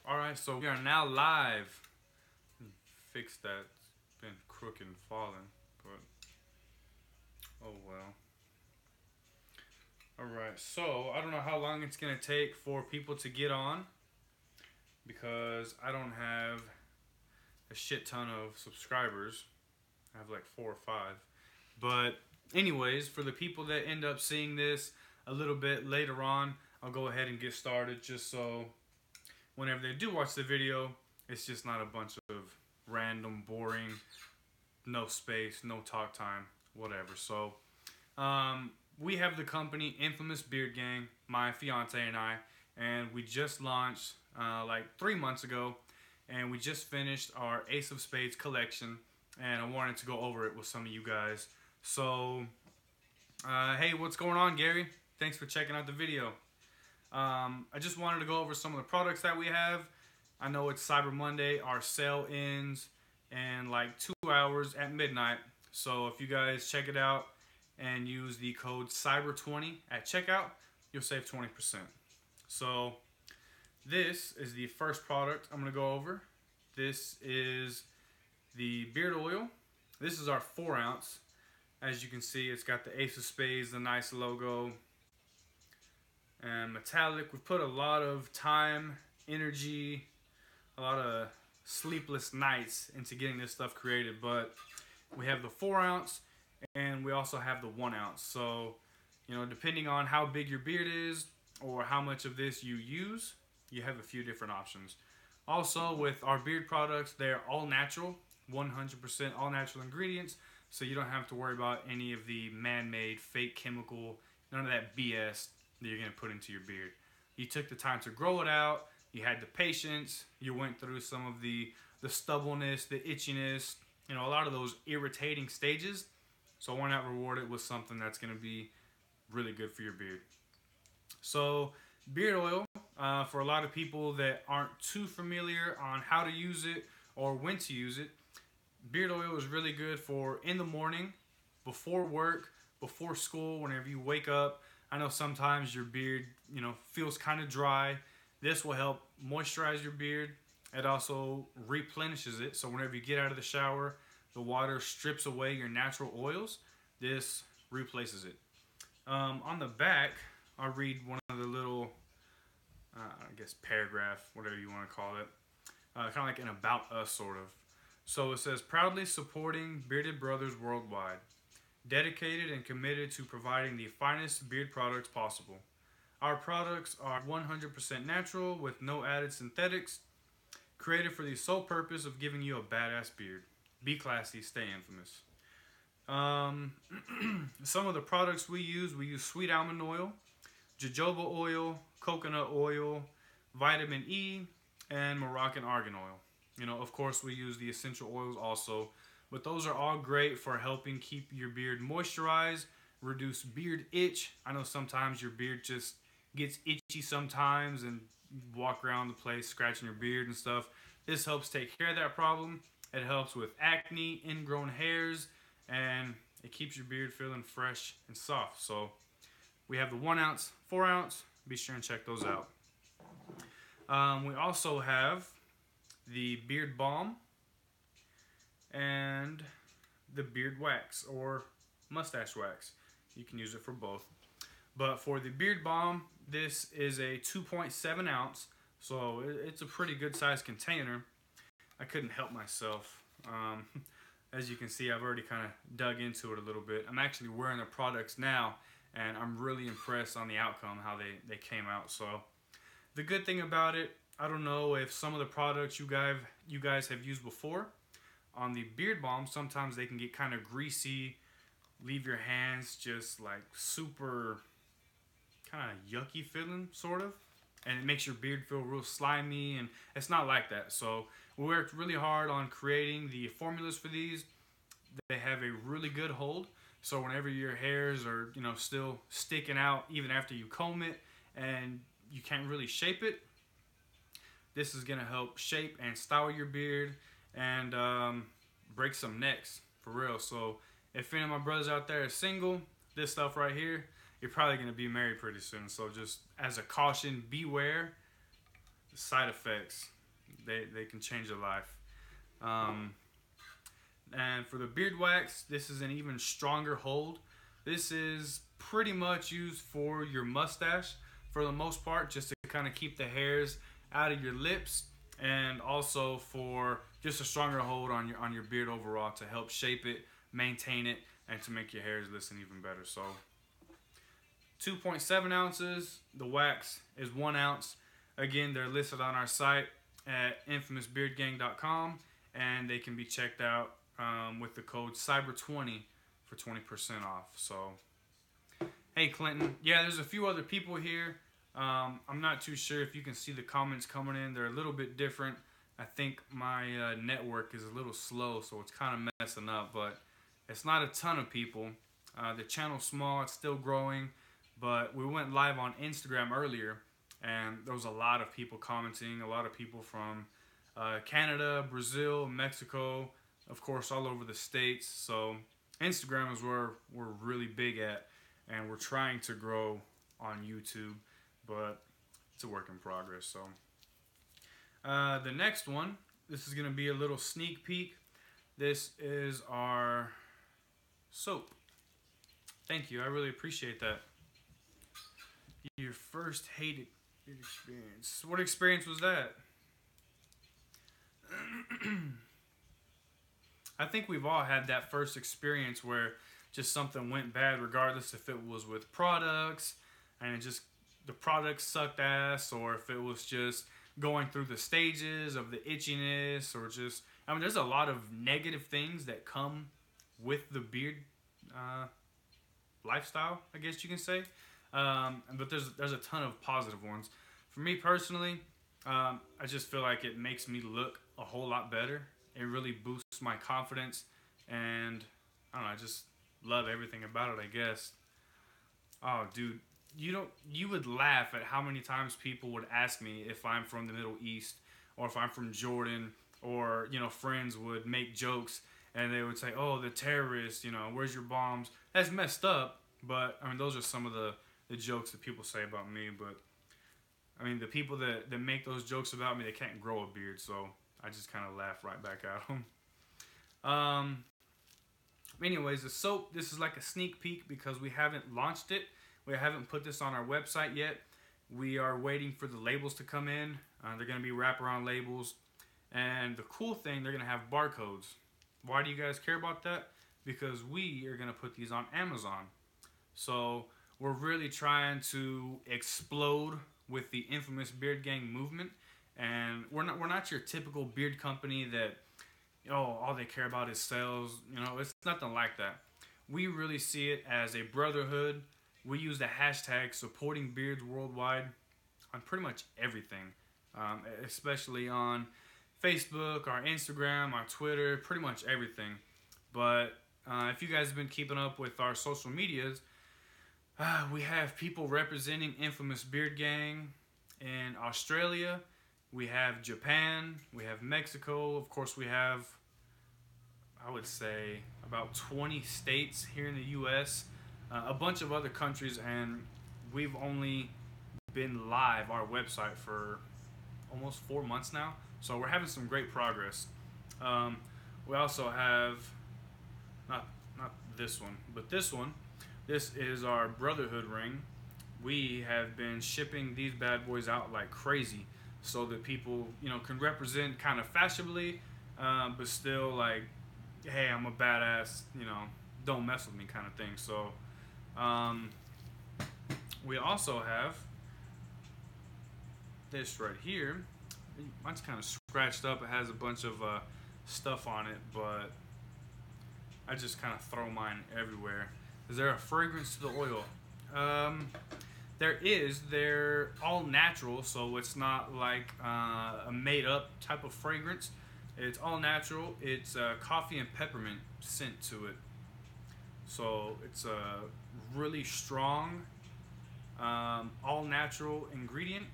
Alright, so we are now live. Fix that. It's been crooked and falling, but oh well. Alright, so I don't know how long it's gonna take for people to get on because I don't have a shit ton of subscribers. I have like 4 or 5. But anyways, for the people that end up seeing this a little bit later on, I'll go ahead and get started just so whenever they do watch the video, it's just not a bunch of random, boring, no space, no talk time, whatever. So, we have the company Infamous Beard Gang, my fiance and I, and we just launched like 3 months ago, and we just finished our Ace of Spades collection, and I wanted to go over it with some of you guys. So, hey, what's going on, Gary? Thanks for checking out the video. I just wanted to go over some of the products that we have. I know it's Cyber Monday. Our sale ends in like 2 hours at midnight. So if you guys check it out and use the code CYBER20 at checkout, you'll save 20%. So this is the first product I'm going to go over. This is the beard oil. This is our 4 ounce. As you can see, it's got the Ace of Spades, the nice logo, and metallic. We've put a lot of time, energy, a lot of sleepless nights into getting this stuff created, but we have the 4 ounce and we also have the 1 ounce. So, you know, depending on how big your beard is or how much of this you use, you have a few different options. Also, with our beard products, they're all natural, 100% all natural ingredients, so you don't have to worry about any of the man-made, fake chemical, none of that BS that you're going to put into your beard. You took the time to grow it out, you had the patience, you went through some of the stubbleness, the itchiness, you know, a lot of those irritating stages. So why not reward it with something that's going to be really good for your beard? So beard oil, for a lot of people that aren't too familiar on how to use it or when to use it, beard oil is really good for in the morning, before work, before school, whenever you wake up. I know sometimes your beard, you know, feels kind of dry. This will help moisturize your beard. It also replenishes it. So whenever you get out of the shower, the water strips away your natural oils. This replaces it. On the back, I'll read one of the little, I guess, paragraph, whatever you want to call it. Kind of like an about us, sort of. So it says, proudly supporting bearded brothers worldwide. Dedicated and committed to providing the finest beard products possible. Our products are 100% natural with no added synthetics. Created for the sole purpose of giving you a badass beard. Be classy, stay infamous. Some of the products we use sweet almond oil, jojoba oil, coconut oil, vitamin E, and Moroccan argan oil. You know, of course, we use the essential oils also, but those are all great for helping keep your beard moisturized, reduce beard itch. I know sometimes your beard just gets itchy sometimes and you walk around the place scratching your beard and stuff. This helps take care of that problem. It helps with acne, ingrown hairs, and it keeps your beard feeling fresh and soft. So we have the 1 ounce, 4 ounce. Be sure and check those out. We also have the beard balm and the beard wax or mustache wax. You can use it for both. But for the beard balm, this is a 2.7 ounce, so it's a pretty good sized container. I couldn't help myself. As you can see, I've already kind of dug into it a little bit. I'm actually wearing the products now, and I'm really impressed on the outcome, how they came out. So the good thing about it, I don't know if some of the products you guys have used before. On the beard balm, sometimes they can get kind of greasy, leave your hands just like super kind of yucky feeling, sort of. And it makes your beard feel real slimy, and it's not like that. So we worked really hard on creating the formulas for these. They have a really good hold. So whenever your hairs are, you know, still sticking out even after you comb it and you can't really shape it, this is going to help shape and style your beard and break some necks, for real. So if any of my brothers out there is single, this stuff right here, you're probably going to be married pretty soon. So just as a caution, beware the side effects. They can change your life. And for the beard wax, this is an even stronger hold. This is pretty much used for your mustache for the most part, just to kind of keep the hairs out of your lips, and also for just a stronger hold on your beard overall to help shape it, maintain it, and to make your hairs listen even better. So 2.7 ounces. The wax is 1 ounce. Again, they're listed on our site at infamousbeardgang.com, and they can be checked out with the code CYBER20 for 20% off. So, hey Clinton, yeah, there's a few other people here. I'm not too sure if you can see the comments coming in. They're a little bit different. I think my network is a little slow, so it's kind of messing up, but it's not a ton of people. The channel's small, it's still growing, but we went live on Instagram earlier, and there was a lot of people commenting, a lot of people from Canada, Brazil, Mexico, of course, all over the States. So Instagram is where we're really big at, and we're trying to grow on YouTube, but it's a work in progress. So the next one, this is going to be a little sneak peek. This is our soap. Thank you. I really appreciate that. Your first hated experience. What experience was that? I think we've all had that first experience where just something went bad, regardless if it was with products and the product sucked ass, or if it was just going through the stages of the itchiness, or just, I mean, there's a lot of negative things that come with the beard lifestyle, I guess you can say. But there's a ton of positive ones. For me personally, I just feel like it makes me look a whole lot better. It really boosts my confidence, and I don't know, I just love everything about it, I guess. Oh, dude, you would laugh at how many times people would ask me if I'm from the Middle East, or if I'm from Jordan, or, you know, friends would make jokes and they would say, oh, the terrorists, you know, where's your bombs? That's messed up, but I mean, those are some of the jokes that people say about me. But I mean, the people that make those jokes about me, they can't grow a beard, so I just kind of laugh right back at them. Anyways, the soap, this is like a sneak peek because we haven't launched it. We haven't put this on our website yet. We are waiting for the labels to come in. They're going to be wraparound labels. And the cool thing, they're going to have barcodes. Why do you guys care about that? Because we are going to put these on Amazon. So we're really trying to explode with the infamous Beard Gang movement. And we're not your typical beard company that, oh, all they care about is sales. You know, it's nothing like that. We really see it as a brotherhood. We use the hashtag supporting beards worldwide on pretty much everything, especially on Facebook, our Instagram, our Twitter, pretty much everything. But if you guys have been keeping up with our social medias, we have people representing Infamous Beard Gang in Australia. We have Japan. We have Mexico. Of course, we have, I would say, about 20 states here in the U.S., a bunch of other countries, and we've only been live our website for almost 4 months now, so we're having some great progress. We also have not this one, but this one. This is our Brotherhood Ring. We have been shipping these bad boys out like crazy, so that people, you know, can represent kind of fashionably, but still like, hey, I'm a badass, you know, don't mess with me kind of thing. So we also have this right here. Mine's kind of scratched up. It has a bunch of stuff on it, but I just kind of throw mine everywhere. Is there a fragrance to the oil? There is. They're all natural, so it's not like a made-up type of fragrance. It's all natural. It's coffee and peppermint scent to it. So it's a really strong, all-natural ingredient,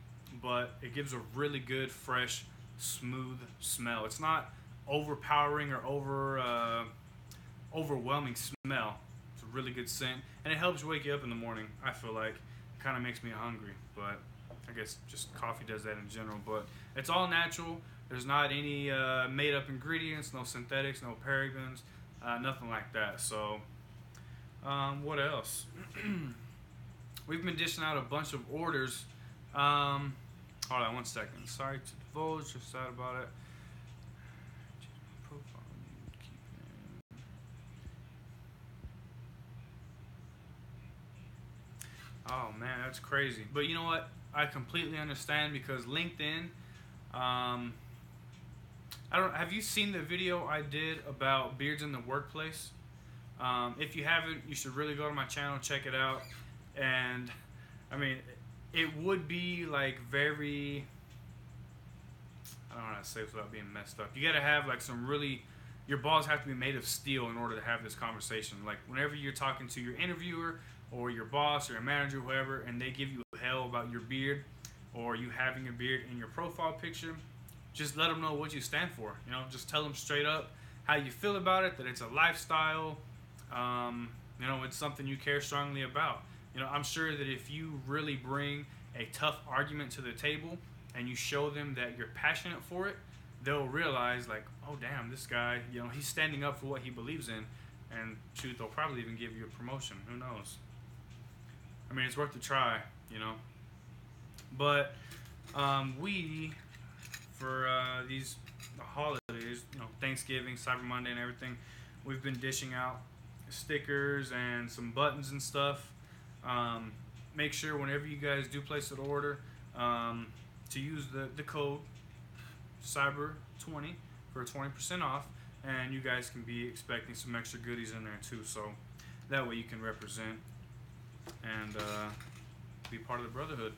but it gives a really good, fresh, smooth smell. It's not overpowering or overwhelming smell. It's a really good scent, and it helps wake you up in the morning. I feel like it kind of makes me hungry, but I guess just coffee does that in general. But it's all natural, There's not any made up ingredients, no synthetics, no parabens, nothing like that. So, what else? We've been dishing out a bunch of orders. Hold on one second. Sorry to divulge, just thought about it. Oh man, that's crazy. But you know what? I completely understand because LinkedIn. I don't. Have you seen the video I did about beards in the workplace? If you haven't, you should really go to my channel, check it out. And I mean, it would be like very. I don't know how to say this without being messed up. You gotta have like some really. Your balls have to be made of steel in order to have this conversation. Like whenever you're talking to your interviewer or your boss or your manager, whoever, and they give you hell about your beard or you having a beard in your profile picture, just let them know what you stand for. You know, just tell them straight up how you feel about it, that it's a lifestyle. You know, it's something you care strongly about. You know, I'm sure that if you really bring a tough argument to the table and you show them that you're passionate for it, they'll realize like, oh damn, this guy, you know, he's standing up for what he believes in, and shoot, they'll probably even give you a promotion. Who knows? I mean, it's worth a try, you know. But we, for these holidays, you know, Thanksgiving, Cyber Monday, and everything, we've been dishing out stickers and some buttons and stuff. Make sure whenever you guys do place an order to use the code Cyber20 for 20% off, and you guys can be expecting some extra goodies in there too, so that way you can represent and be part of the Brotherhood.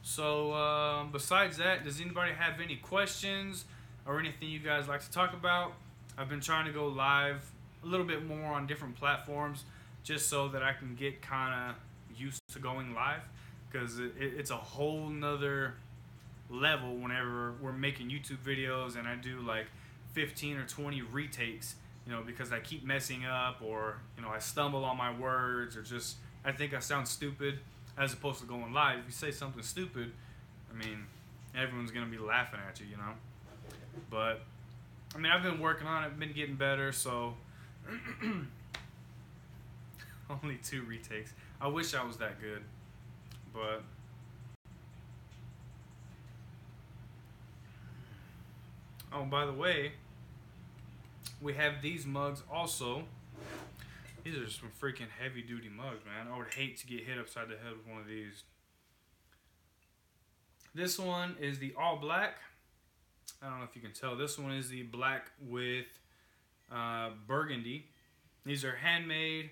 So besides that, does anybody have any questions or anything you guys like to talk about? I've been trying to go live a little bit more on different platforms just so that I can get kind of used to going live, because it's a whole nother level whenever we're making YouTube videos and I do like 15 or 20 retakes, you know, because I keep messing up, or you know, I stumble on my words, or just I think I sound stupid, as opposed to going live. If you say something stupid, I mean, everyone's gonna be laughing at you, you know. But I mean, I've been working on it, been getting better, so only 2 retakes. I wish I was that good, but oh, by the way, we have these mugs also. These are some freaking heavy duty mugs, man. I would hate to get hit upside the head with one of these. This one is the all black. I don't know if you can tell. This one is the black with burgundy. These are handmade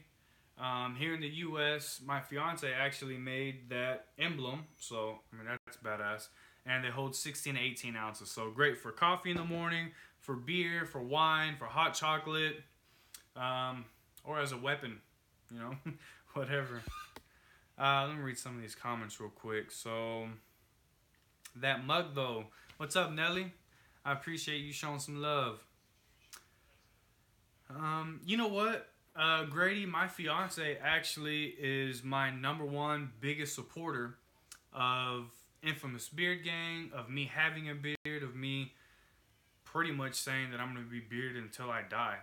here in the U.S. My fiance actually made that emblem, so I mean, that's badass. And they hold 16 to 18 ounces, so great for coffee in the morning, for beer, for wine, for hot chocolate, or as a weapon, you know, whatever. Let me read some of these comments real quick. So, that mug though, what's up, Nelly? I appreciate you showing some love. You know what? Grady, my fiance, actually is my #1 biggest supporter of Infamous Beard Gang, of me having a beard, of me pretty much saying that I'm going to be bearded until I die.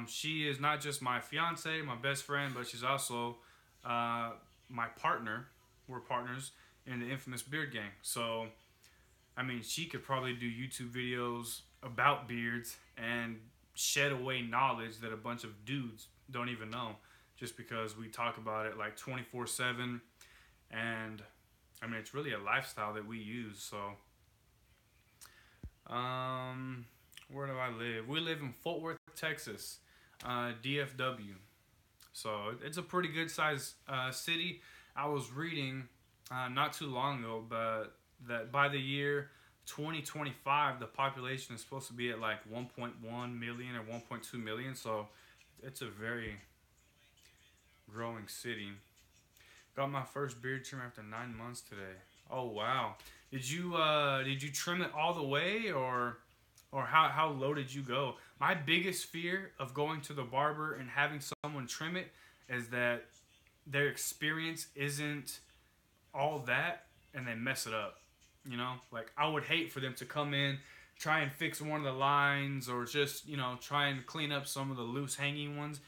She is not just my fiance, my best friend, but she's also my partner. We're partners in the Infamous Beard Gang. So, I mean, she could probably do YouTube videos about beards and shed away knowledge that a bunch of dudes don't even know, just because we talk about it like 24/7. And I mean, it's really a lifestyle that we use. So, where do I live? We live in Fort Worth, Texas, DFW. So it's a pretty good sized city. I was reading not too long ago, but that by the year 2025, the population is supposed to be at like 1.1 million or 1.2 million. So it's a very growing city. Got my first beard trim after 9 months today. Oh wow! Did you trim it all the way, or how low did you go? My biggest fear of going to the barber and having someone trim it is that their experience isn't all that and they mess it up. You know, like I would hate for them to come in, try and fix one of the lines, or just, you know, try and clean up some of the loose hanging ones,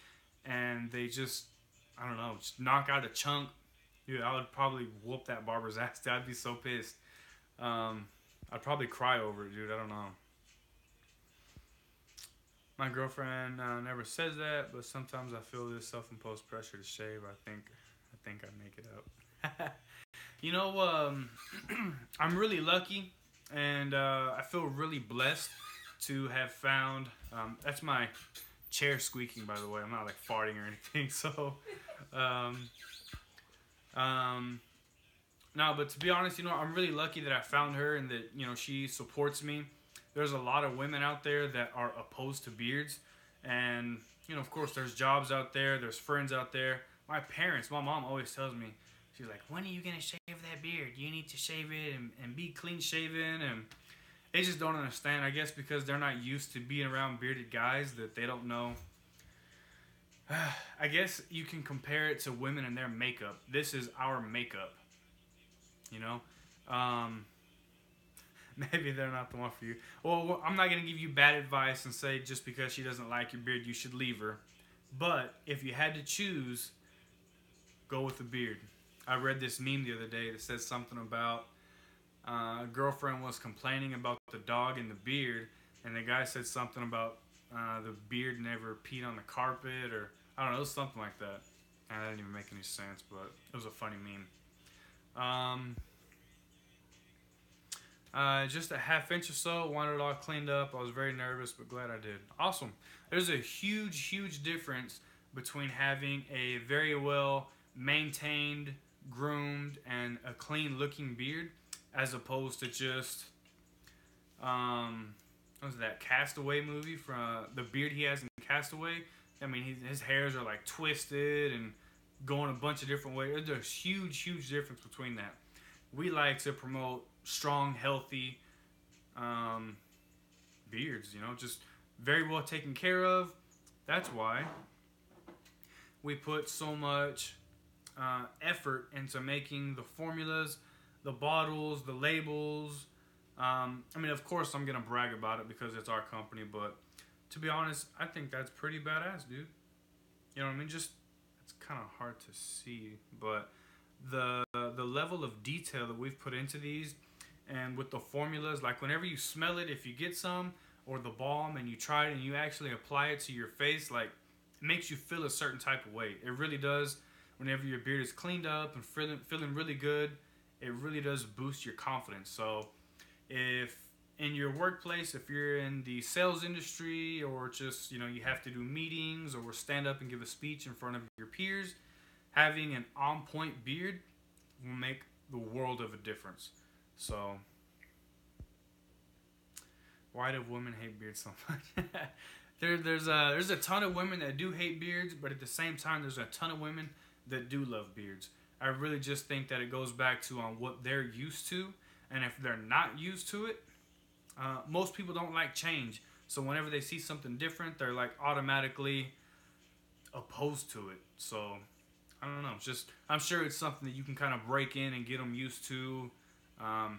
and they just, I don't know, just knock out a chunk. Dude, I would probably whoop that barber's ass. I'd be so pissed. I'd probably cry over it, dude. I don't know. My girlfriend never says that, but sometimes I feel this self-imposed pressure to shave. I think I make it up. You know, I'm really lucky, and I feel really blessed to have found. That's my chair squeaking, by the way. I'm not like farting or anything. So, no, but to be honest, you know, I'm really lucky that I found her and that, you know, she supports me. There's a lot of women out there that are opposed to beards, and, you know, of course, there's jobs out there, there's friends out there. My mom always tells me, she's like, when are you going to shave that beard? You need to shave it and be clean shaven. And they just don't understand, I guess, because they're not used to being around bearded guys, that they don't know. I guess you can compare it to women and their makeup. This is our makeup, you know? Maybe they're not the one for you. Well, I'm not going to give you bad advice and say just because she doesn't like your beard, you should leave her. But if you had to choose, go with the beard. I read this meme the other day that says something about a girlfriend was complaining about the dog and the beard, and the guy said something about the beard never peed on the carpet, or I don't know, it was something like that. And that didn't even make any sense, but it was a funny meme. Just a half inch or so, wanted it all cleaned up. I was very nervous, but glad I did. Awesome. There's a huge difference between having a very well maintained, groomed, and a clean looking beard, as opposed to just, what was that, Castaway movie, from the beard he has in Castaway. I mean, his hairs are like twisted and going a bunch of different ways. There's a huge difference between that. We like to promote strong, healthy beards, you know, just very well taken care of. That's why we put so much effort into making the formulas, the bottles, the labels. I mean, of course, I'm going to brag about it because it's our company, but to be honest, I think that's pretty badass, dude. You know what I mean? Just, it's kind of hard to see, but the level of detail that we've put into these, and with the formulas, like whenever you smell it, if you get some, or the balm, and you try it and you actually apply it to your face, like, it makes you feel a certain type of way. It really does. Whenever your beard is cleaned up and feeling really good, it really does boost your confidence. So if in your workplace, if you're in the sales industry, or just, you know, you have to do meetings or stand up and give a speech in front of your peers, having an on-point beard will make the world of a difference. So, why do women hate beards so much? There's a ton of women that do hate beards, but at the same time, there's a ton of women that do love beards. I really just think that it goes back to what they're used to, and if they're not used to it, most people don't like change. So whenever they see something different, they're like automatically opposed to it. So I don't know. Just, I'm sure it's something that you can kind of break in and get them used to. I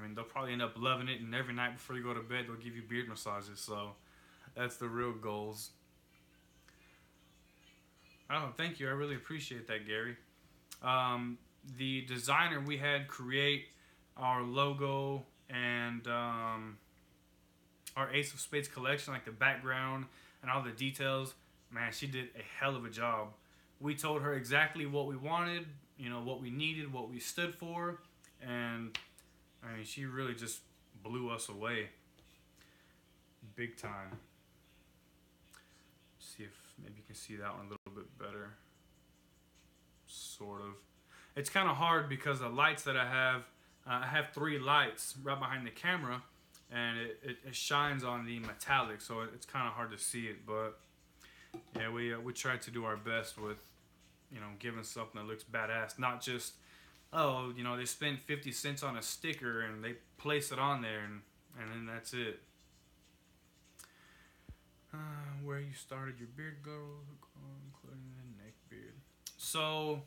mean, they'll probably end up loving it, and every night before you go to bed, they'll give you beard massages. So that's the real goals. Oh, thank you. I really appreciate that, Gary. The designer we had create our logo and our Ace of Spades collection, like the background and all the details, man, she did a hell of a job. We told her exactly what we wanted, you know, what we needed, what we stood for, and I mean, she really just blew us away big time. See if maybe you can see that one a little bit better. Sort of. It's kind of hard because the lights that I have 3 lights right behind the camera, and it shines on the metallic, so it's kind of hard to see it. But yeah, we tried to do our best with, you know, giving something that looks badass, not just, oh, you know, they spent 50 cents on a sticker and they place it on there, and then that's it. Where you started your beard growth, including the neck beard. So,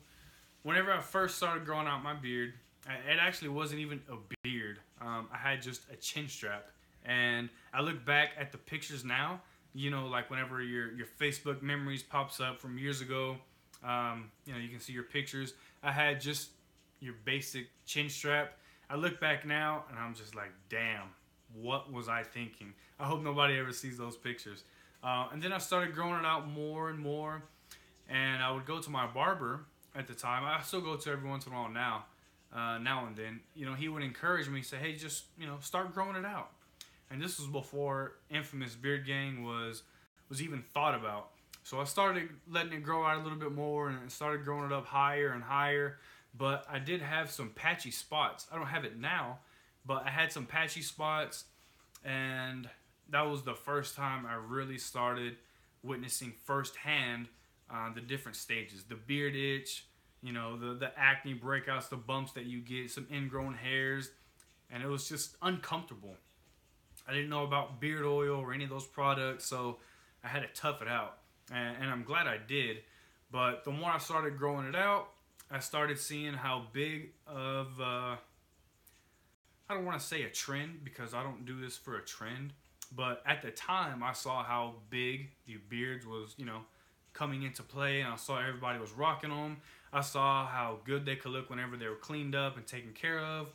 whenever I first started growing out my beard, it actually wasn't even a beard. I had just a chin strap, And I look back at the pictures now, you know, like whenever your Facebook memories pops up from years ago, you know, you can see your pictures. I had just your basic chin strap. I look back now and I'm just like, damn, what was I thinking? I hope nobody ever sees those pictures. And then I started growing it out more and more. And I would go to my barber at the time. I still go to every once in a while now, now and then. You know, he would encourage me, say, hey, just, you know, start growing it out. And this was before infamous beard gang was even thought about. So I started letting it grow out a little bit more and started growing it up higher and higher. But I did have some patchy spots. I don't have it now, but I had some patchy spots, and that was the first time I really started witnessing firsthand the different stages. The beard itch, you know, the acne breakouts, the bumps that you get, some ingrown hairs, and it was just uncomfortable. I didn't know about beard oil or any of those products, so I had to tough it out. And I'm glad I did. But the more I started growing it out, I started seeing how big of, I don't want to say a trend because I don't do this for a trend. But at the time, I saw how big the beards was, you know, coming into play. And I saw everybody was rocking them. I saw how good they could look whenever they were cleaned up and taken care of.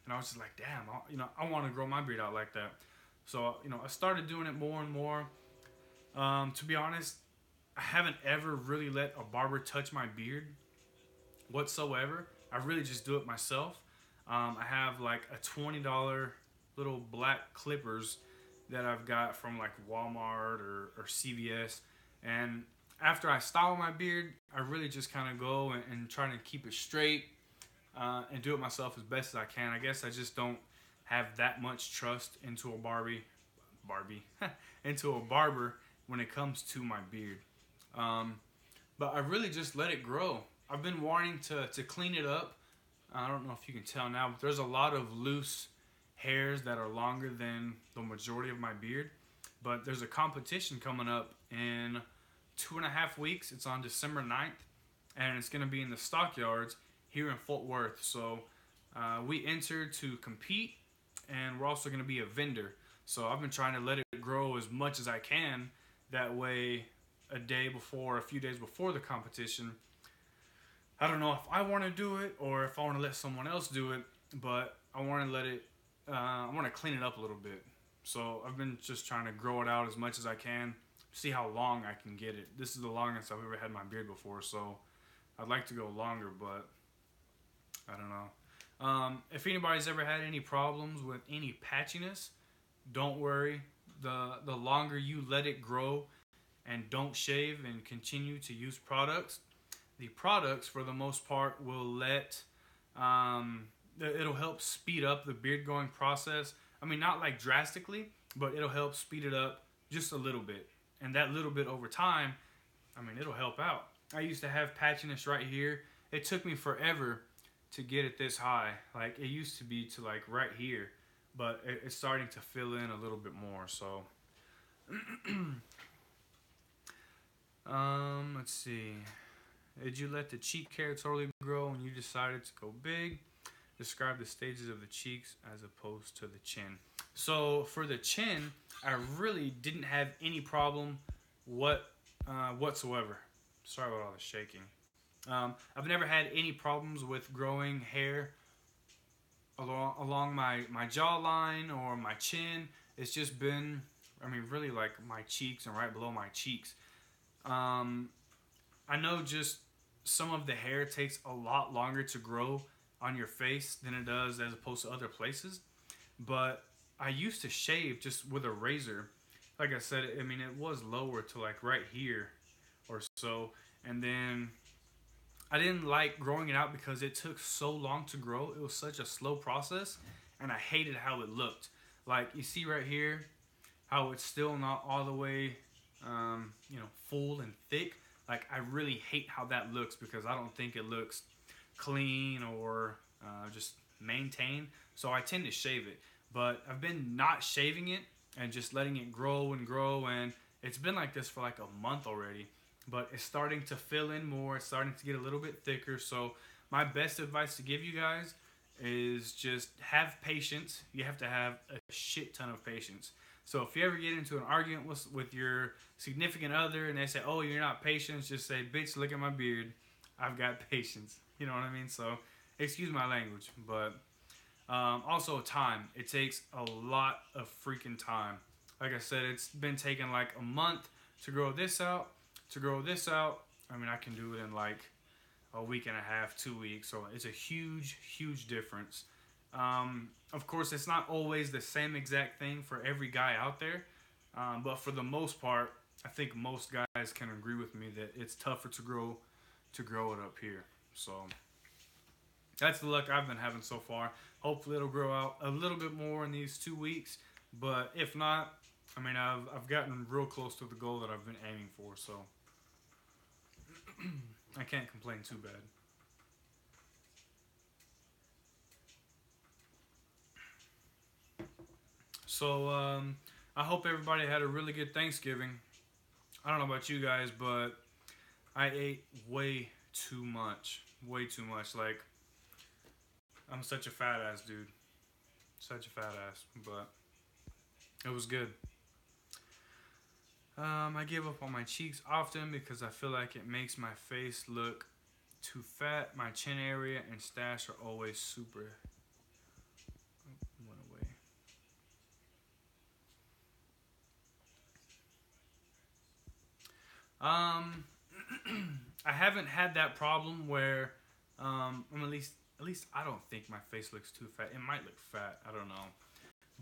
And I was just like, damn, you know, I want to grow my beard out like that. So, you know, I started doing it more and more. To be honest, I haven't ever really let a barber touch my beard whatsoever. I really just do it myself. I have like a $20 little black clippers that I've got from like Walmart or CVS. And after I style my beard, I really just kind of go and try to keep it straight and do it myself as best as I can. I guess I just don't have that much trust into a into a barber when it comes to my beard. But I really just let it grow. I've been wanting to clean it up. I don't know if you can tell now, but there's a lot of loose hairs that are longer than the majority of my beard. But there's a competition coming up in 2.5 weeks. It's on December 9th, and it's going to be in the stockyards here in Fort Worth. So we entered to compete, and we're also going to be a vendor. So I've been trying to let it grow as much as I can. That way, a few days before the competition, I don't know if I want to do it or if I want to let someone else do it, but I want to let it, I want to clean it up a little bit. So I've been just trying to grow it out as much as I can, see how long I can get it. This is the longest I've ever had my beard before, so I'd like to go longer, but I don't know. If anybody's ever had any problems with any patchiness, don't worry. The longer you let it grow and don't shave and continue to use products, the products for the most part will it'll help speed up the beard growing process. I mean, not like drastically, but it'll help speed it up just a little bit. And that little bit over time, I mean, it'll help out. I used to have patchiness right here. It took me forever to get it this high. Like, it used to be to like right here, but it's starting to fill in a little bit more. So, let's see. Did you let the cheek hair totally grow when you decided to go big? Describe the stages of the cheeks as opposed to the chin. So for the chin, I really didn't have any problem whatsoever. Sorry about all the shaking. I've never had any problems with growing hair along my jawline or my chin. It's just been, I mean, really like my cheeks and right below my cheeks. I know just some of the hair takes a lot longer to grow on your face than it does as opposed to other places. But I used to shave just with a razor. Like I said, I mean, it was lower to like right here or so. And then I didn't like growing it out because it took so long to grow. It was such a slow process, and I hated how it looked. Like, you see right here how it's still not all the way, full and thick. Like, I really hate how that looks because I don't think it looks clean or just maintained. So I tend to shave it. But I've been not shaving it and just letting it grow and grow. And it's been like this for like a month already. But it's starting to fill in more. It's starting to get a little bit thicker. So my best advice to give you guys is just have patience. You have to have a shit ton of patience. So if you ever get into an argument with your significant other and they say, "Oh, you're not patient," just say, "Bitch, look at my beard. I've got patience." You know what I mean? So excuse my language, but also time. It takes a lot of freaking time. Like I said, it's been taking like a month to grow this out. I mean, I can do it in like a week and a half, 2 weeks. So it's a huge, huge difference. Of course, it's not always the same exact thing for every guy out there. But for the most part, I think most guys can agree with me that it's tougher to grow it up here. So that's the luck I've been having so far. Hopefully it'll grow out a little bit more in these 2 weeks. But if not, I mean, I've gotten real close to the goal that I've been aiming for. So I can't complain too bad. So I hope everybody had a really good Thanksgiving. I don't know about you guys, but I ate way too much. Way too much. Like, I'm such a fat ass, dude. Such a fat ass. But it was good. I give up on my cheeks often because I feel like it makes my face look too fat. My chin area and stash are always super. Went away. I haven't had that problem where, at least I don't think my face looks too fat. It might look fat. I don't know,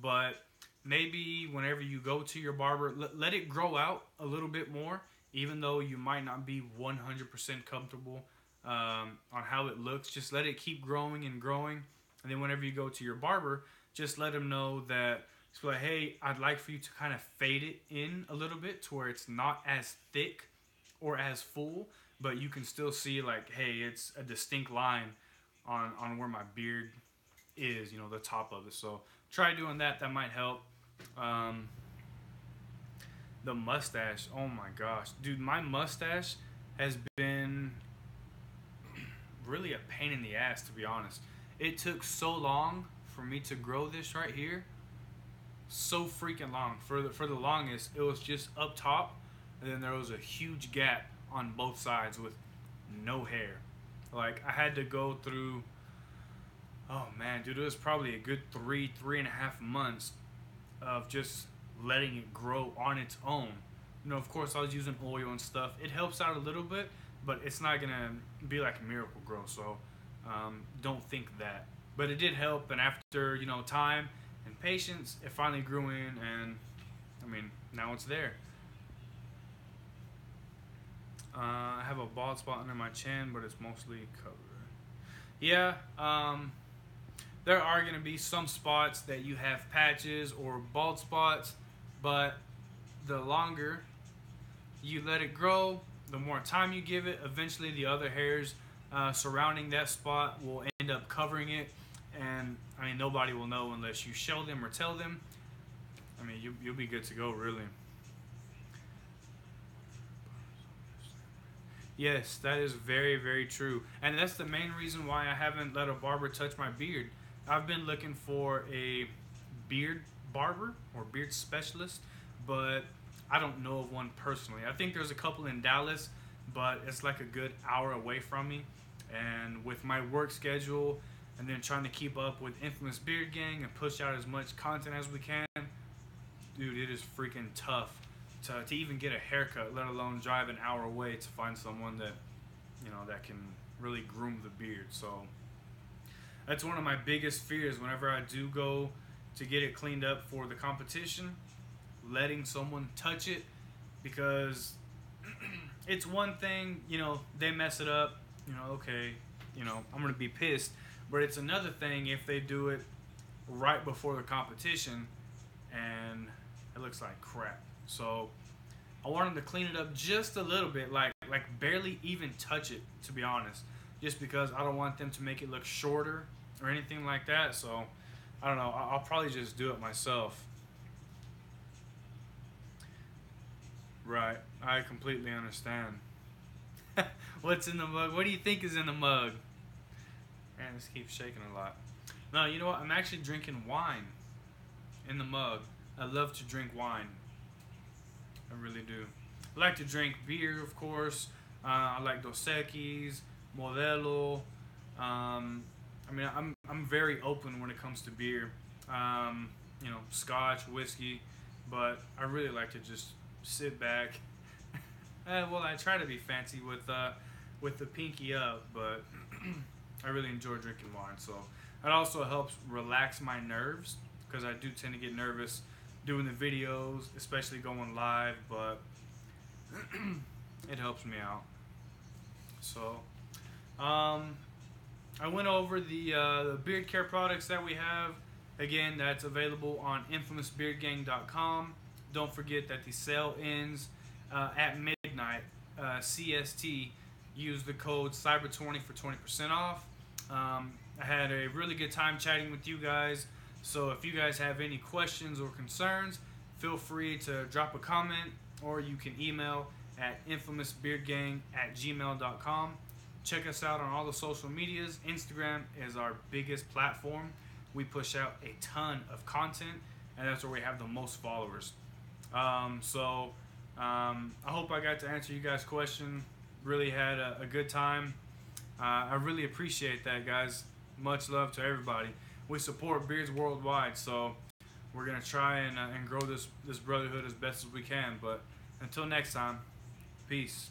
but maybe whenever you go to your barber, let it grow out a little bit more, even though you might not be 100% comfortable on how it looks. Just let it keep growing and growing, and then whenever you go to your barber, just let him know that. It's like, hey, I'd like for you to kind of fade it in a little bit to where it's not as thick or as full, but you can still see like, hey, it's a distinct line on where my beard is, the top of it. So try doing that. That might help. The mustache, oh my gosh, dude, my mustache has been really a pain in the ass, to be honest. It took so long for me to grow this right here. So freaking long. For the longest, it was just up top, and then there was a huge gap on both sides with no hair. Like, I had to go through, oh man, dude, it was probably a good 3.5 months of just letting it grow on its own. Of course, I was using oil and stuff. It helps out a little bit, but it's not gonna be like a miracle grow. So don't think that. But it did help, and after time and patience, it finally grew in, and I mean, now it's there. I have a bald spot under my chin, but it's mostly covered. Yeah, there are going to be some spots that you have patches or bald spots, but the longer you let it grow, the more time you give it, eventually the other hairs surrounding that spot will end up covering it. And I mean, nobody will know unless you show them or tell them. I mean, you'll be good to go, really. Yes, that is very, very true. And that's the main reason why I haven't let a barber touch my beard. I've been looking for a beard barber or beard specialist, but I don't know of one personally. I think there's a couple in Dallas, but it's like a good hour away from me. And with my work schedule and then trying to keep up with Infamous Beard Gang and push out as much content as we can, dude, it is freaking tough to even get a haircut, let alone drive an hour away to find someone that that can really groom the beard. So that's one of my biggest fears whenever I do go to get it cleaned up for the competition, letting someone touch it, because it's one thing, they mess it up, okay, I'm gonna be pissed, but it's another thing if they do it right before the competition and it looks like crap. So I want them to clean it up just a little bit, like barely even touch it, to be honest, just because I don't want them to make it look shorter or anything like that. So I don't know, I'll probably just do it myself. Right, I completely understand. What's in the mug? What do you think is in the mug? And this keeps shaking a lot. No, you know what? I'm actually drinking wine in the mug. I love to drink wine. I really do. I like to drink beer, of course. I like Dos Equis, Modelo. I mean, I'm very open when it comes to beer. You know, Scotch, whiskey, but I really like to just sit back. Well, I try to be fancy with the pinky up, but I really enjoy drinking wine. So it also helps relax my nerves because I do tend to get nervous doing the videos, especially going live. But it helps me out. So I went over the beard care products that we have. Again, that's available on infamousbeardgang.com. Don't forget that the sale ends at midnight CST. Use the code CYBER20 for 20% off. I had a really good time chatting with you guys. So if you guys have any questions or concerns, feel free to drop a comment, or you can email at infamousbeardgang@gmail.com. Check us out on all the social medias. Instagram is our biggest platform. We push out a ton of content, and that's where we have the most followers. I hope I got to answer you guys' question. Really had a good time. I really appreciate that, guys. Much love to everybody. We support beards worldwide, so we're gonna try and grow this brotherhood as best as we can. But until next time, peace.